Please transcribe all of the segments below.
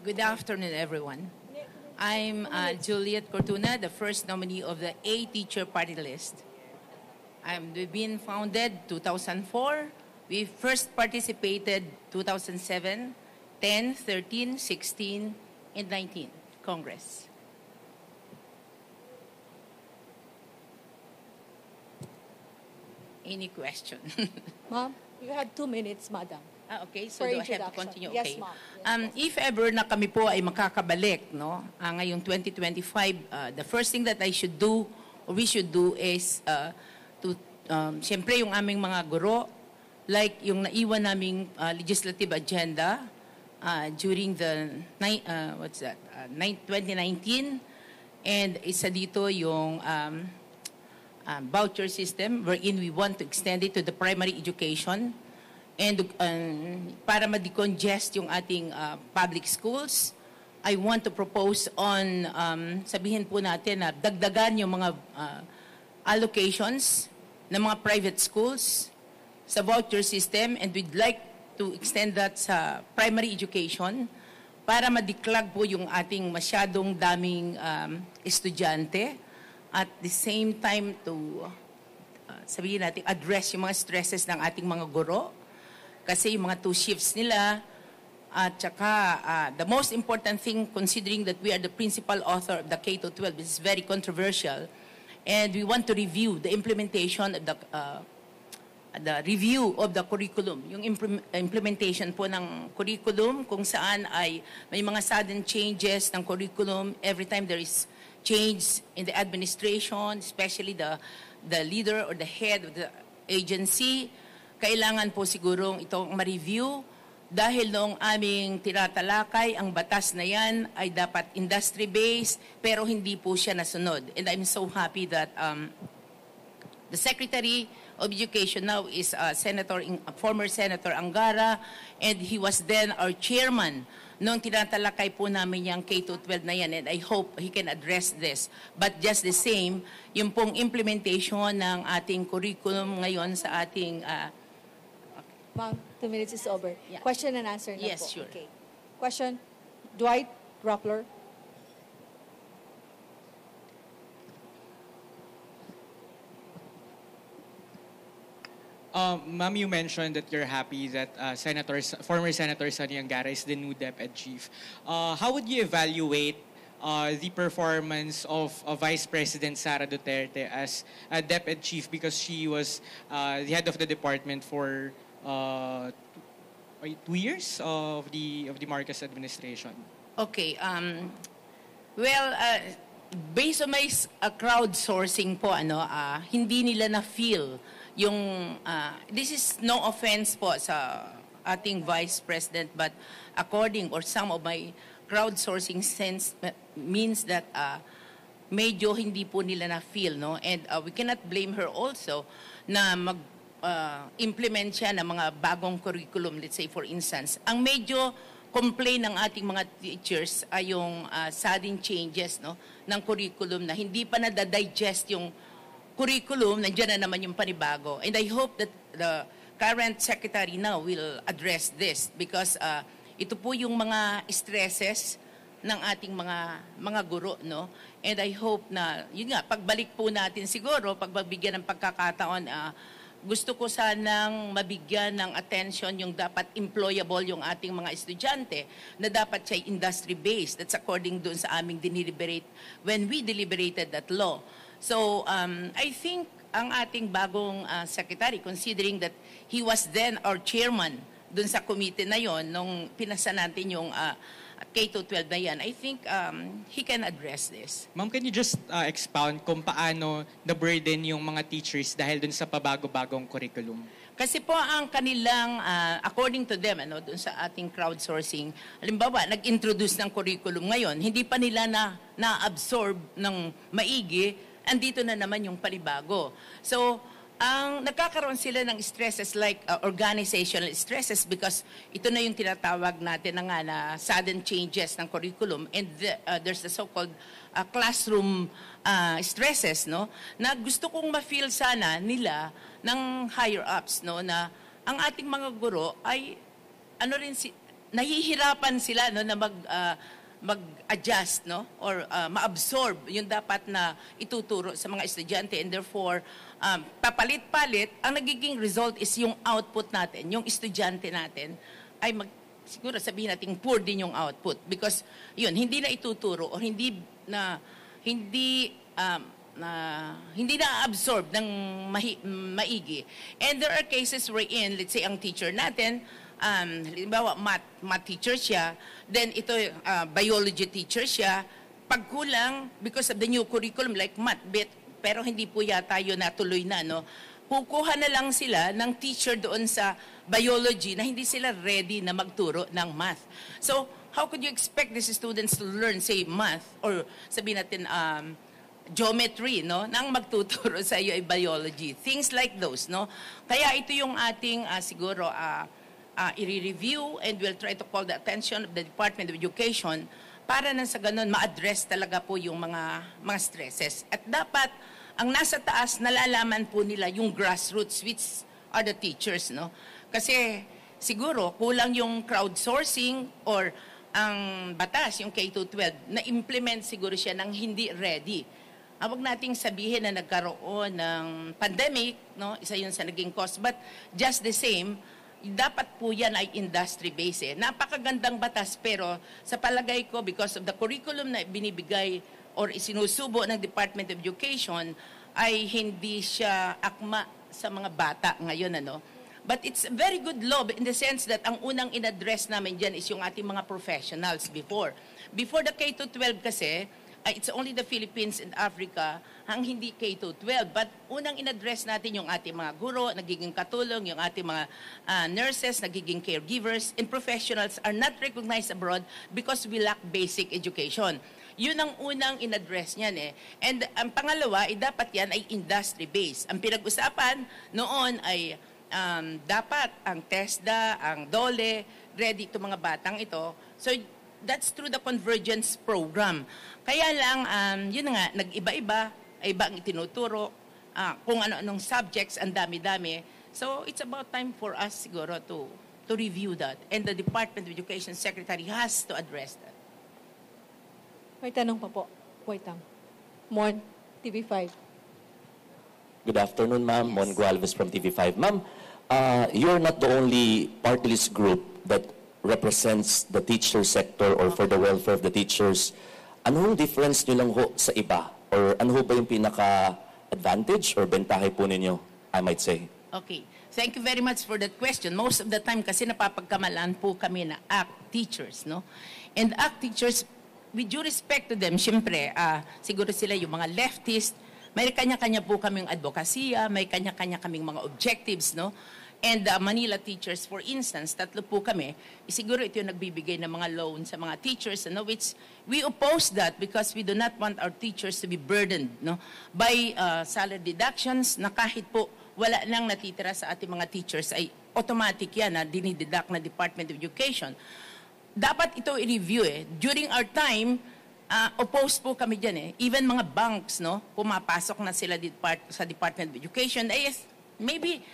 Good afternoon, everyone. I'm Juliet Cortuna, the first nominee of the A Teacher Party List. We've been founded 2004. We first participated 2007, 10, 13, 16, and 19 Congress. Any question? Ma'am, you had 2 minutes, madam. Okay, so For do I have to introduction. continue? Yes, Okay. ma'am. If ever na kami po ay makakabalik, no, ngayong 2025, the first thing that I should do, or we should do is siyempre yung aming mga guro, like yung naiwan naming legislative agenda during the 2019, and isa dito yung voucher system wherein we want to extend it to the primary education. And para ma-decongest yung ating public schools, I want to propose on, sabihin po natin na dagdagan yung mga allocations ng mga private schools sa voucher system, and we'd like to extend that sa primary education para ma-declog po yung ating masyadong daming estudyante, at the same time to, sabihin natin, address yung mga stresses ng ating mga guro. Kasi yung mga 2 shifts nila, at saka the most important thing, considering that we are the principal author of the K-12, this is very controversial, and we want to review the implementation of the review of the curriculum, yung implementation po ng curriculum, kung saan ay may mga sudden changes ng curriculum every time there is change in the administration, especially the leader or the head of the agency. Kailangan po sigurong itong ma-review dahil noong aming tinatalakay, ang batas na yan ay dapat industry-based pero hindi po siya nasunod. And I'm so happy that the Secretary of Education now is former Senator Angara, and he was then our chairman noong tinatalakay po namin yung K-12 na yan, and I hope he can address this. But just the same, yung pong implementation ng ating curriculum ngayon sa ating Ma'am, 2 minutes is over. Yeah. Question and answer na Yes, po. sure. Okay. Question, Dwight Rockler. Ma'am, you mentioned that you're happy that former Senator Sonny Angara is the new DepEd chief. How would you evaluate the performance of Vice President Sara Duterte as a DepEd chief, because she was the head of the department for 2 years of the Marcos administration? Okay. Well, based on my crowdsourcing po, hindi nila na-feel yung, this is no offense po sa ating Vice President, but according or some of my crowdsourcing sense means that medyo hindi po nila na-feel, no? And we cannot blame her also na implement siya ng mga bagong curriculum. Let's say, for instance, ang medyo complain ng ating mga teachers ay yung sudden changes, no, ng curriculum, na hindi pa nadadigest yung curriculum, nandiyan na naman yung panibago. And I hope that the current secretary now will address this, because ito po yung mga stresses ng ating mga guro, no? And I hope na, yun nga, pagbalik po natin siguro, pagbibigyan ng pagkakataon, gusto ko sanang mabigyan ng attention yung dapat employable yung ating mga estudyante, na dapat siya industry-based. That's according doon sa aming diniliberate when we deliberated that law. So I think ang ating bagong secretary, considering that he was then our chairman doon sa committee na yon nung pinasa natin yung K-12 na yan, I think he can address this. Ma'am, can you just expound kung paano na-burden yung mga teachers dahil dun sa pabago-bagong curriculum? Kasi po ang kanilang, according to them, dun sa ating crowdsourcing, halimbawa, nag-introduce ng curriculum ngayon, hindi pa nila na-absorb ng maigi, andito na naman yung panibago. So, ang nagkakaroon sila ng stresses like organizational stresses, because ito na yung tinatawag natin na sudden changes ng curriculum, and there's the so-called classroom stresses, no, na gusto kong ma-feel sana nila ng higher ups, no, na ang ating mga guro ay nahihirapan sila no na mag-adjust no or ma-absorb yung dapat na ituturo sa mga estudyante, and therefore papalit-palit ang nagiging result is yung output natin, yung estudyante natin ay siguro sabihin natin poor din yung output because yun hindi na ituturo o hindi na-absorb ng maigi. And there are cases wherein, let's say, ang teacher natin, halimbawa, math teacher siya, then ito, biology teacher siya, pagkulang, because of the new curriculum, like math, pero hindi po yata yun natuloy na, no? Kukuha na lang sila ng teacher doon sa biology na hindi sila ready na magturo ng math. So, how could you expect these students to learn, say, math, or sabihin natin, geometry, no? Nang magtuturo sa iyo ay biology. Things like those, no? Kaya ito yung ating siguro i-review and we'll try to call the attention of the Department of Education para nang sa ganun ma-address talaga po yung mga stresses. At dapat ang nasa taas nalalaman po nila yung grassroots, which are the teachers, no? Kasi siguro kulang yung crowdsourcing or ang batas, yung K-12, na-implement siguro siya ng hindi ready. Huwag nating sabihin na nagkaroon ng pandemic, no? Isa yun sa naging cause. But just the same, dapat po yan ay industry-based. Napakagandang batas, pero sa palagay ko, because of the curriculum na binibigay or isinusubo ng Department of Education, ay hindi siya akma sa mga bata ngayon, ano? But it's a very good law in the sense that ang unang in-address namin dyan is yung ating mga professionals before. Before the K-12 kasi, it's only the Philippines and Africa ang hindi K-12. But unang in-address natin yung ating mga guro, nagiging katulong, yung ating mga nurses, nagiging caregivers, and professionals are not recognized abroad because we lack basic education. Yun ang unang in-address niyan eh. And ang pangalawa, dapat yan ay industry-based. Ang pinag-usapan noon ay dapat ang TESDA, ang DOLE, ready itong mga batang ito. So that's through the convergence program. Kaya lang, yun nga, nag-iba-iba, iba ang itinuturo, kung ano-anong subjects, ang dami-dami. So, it's about time for us siguro to review that. And the Department of Education Secretary has to address that. May tanong pa po. Wait lang. Mon, TV5. Good afternoon, ma'am. Mon Gualvez from TV5. Ma'am, you're not the only party list group that represents the teacher sector or for the welfare of the teachers. Anong difference nyo lang ho sa iba? Or ano ho ba yung pinaka-advantage or bentahe po ninyo, I might say? Okay. Thank you very much for that question. Most of the time kasi napapagkamalaan po kami na ACT teachers, no? And ACT teachers, with due respect to them, syempre, siguro sila yung mga leftist, may kanya-kanya po kaming advokasya, may kanya-kanya kaming mga objectives, no? And Manila teachers, for instance, 3 po kami, siguro ito yung nagbibigay ng mga loan sa mga teachers, no? Which we oppose that because we do not want our teachers to be burdened, no? By salary deductions na kahit po wala nang natitira sa ating mga teachers ay automatic yan na dinideduct na Department of Education. Dapat ito i-review eh. During our time, opposed po kami dyan eh. Even mga banks, no? Pumapasok na sila sa Department of Education. Yes, maybe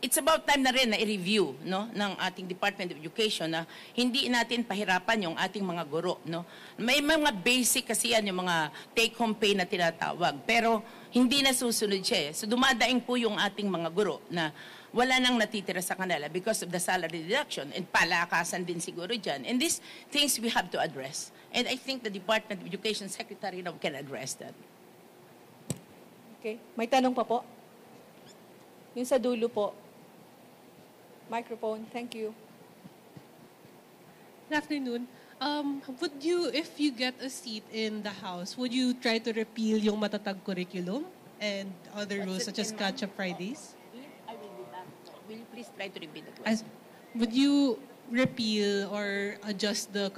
it's about time na rin na i-review, no, ng ating Department of Education na hindi natin pahirapan yung ating mga guro, no. May mga basic kasi yan, yung mga take-home pay na tinatawag, pero hindi na susunod siya eh. So dumadaing po yung ating mga guro na wala nang natitira sa kanila because of the salary deduction, and palakasan din siguro dyan. And these things we have to address. And I think the Department of Education Secretary now can address that. Okay. May tanong pa po. Yung sa dulo po. Microphone. Thank you. Good afternoon. Would you, if you get a seat in the House, would you try to repeal yung matatag curriculum and other rules such as Catch-up Fridays? I will be back. Will you please try to repeat the question? Would you repeal or adjust the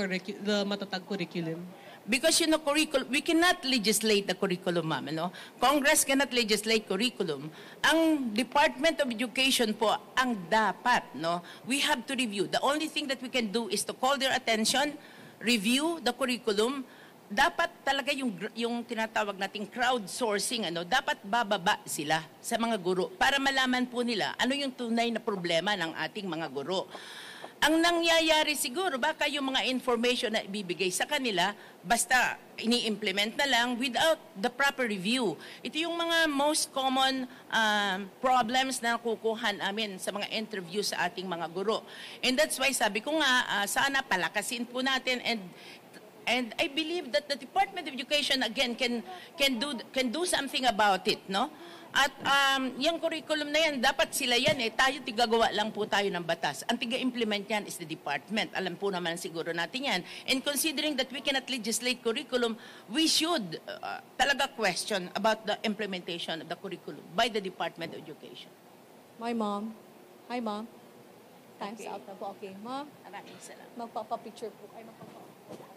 matatag curriculum? Because, you know, we cannot legislate the curriculum, ma'am. No? Congress cannot legislate curriculum. Ang Department of Education po ang dapat, no? We have to review. The only thing that we can do is to call their attention, review the curriculum. Dapat talaga yung tinatawag nating crowdsourcing, ano, dapat bababa sila sa mga guro para malaman po nila ano yung tunay na problema ng ating mga guro. Ang nangyayari siguro, baka yung mga information na ibibigay sa kanila, basta ini-implement na lang without the proper review. Ito yung mga most common problems na nakukuha namin sa mga interview sa ating mga guro. And that's why sabi ko nga, sana palakasin po natin and I believe that the Department of Education again can do something about it, no? At yung curriculum na yan, dapat sila yan tayo tigagawa lang po tayo ng batas. Ang tiga-implement yan is the department. Alam po naman siguro natin yan. And considering that we cannot legislate curriculum, we should talaga question about the implementation of the curriculum by the Department of Education. My mom. Hi, mom. Time's Okay. out na po. Okay, mom. Maraming salamat. Magpapapicture po. Ay, magpapapicture.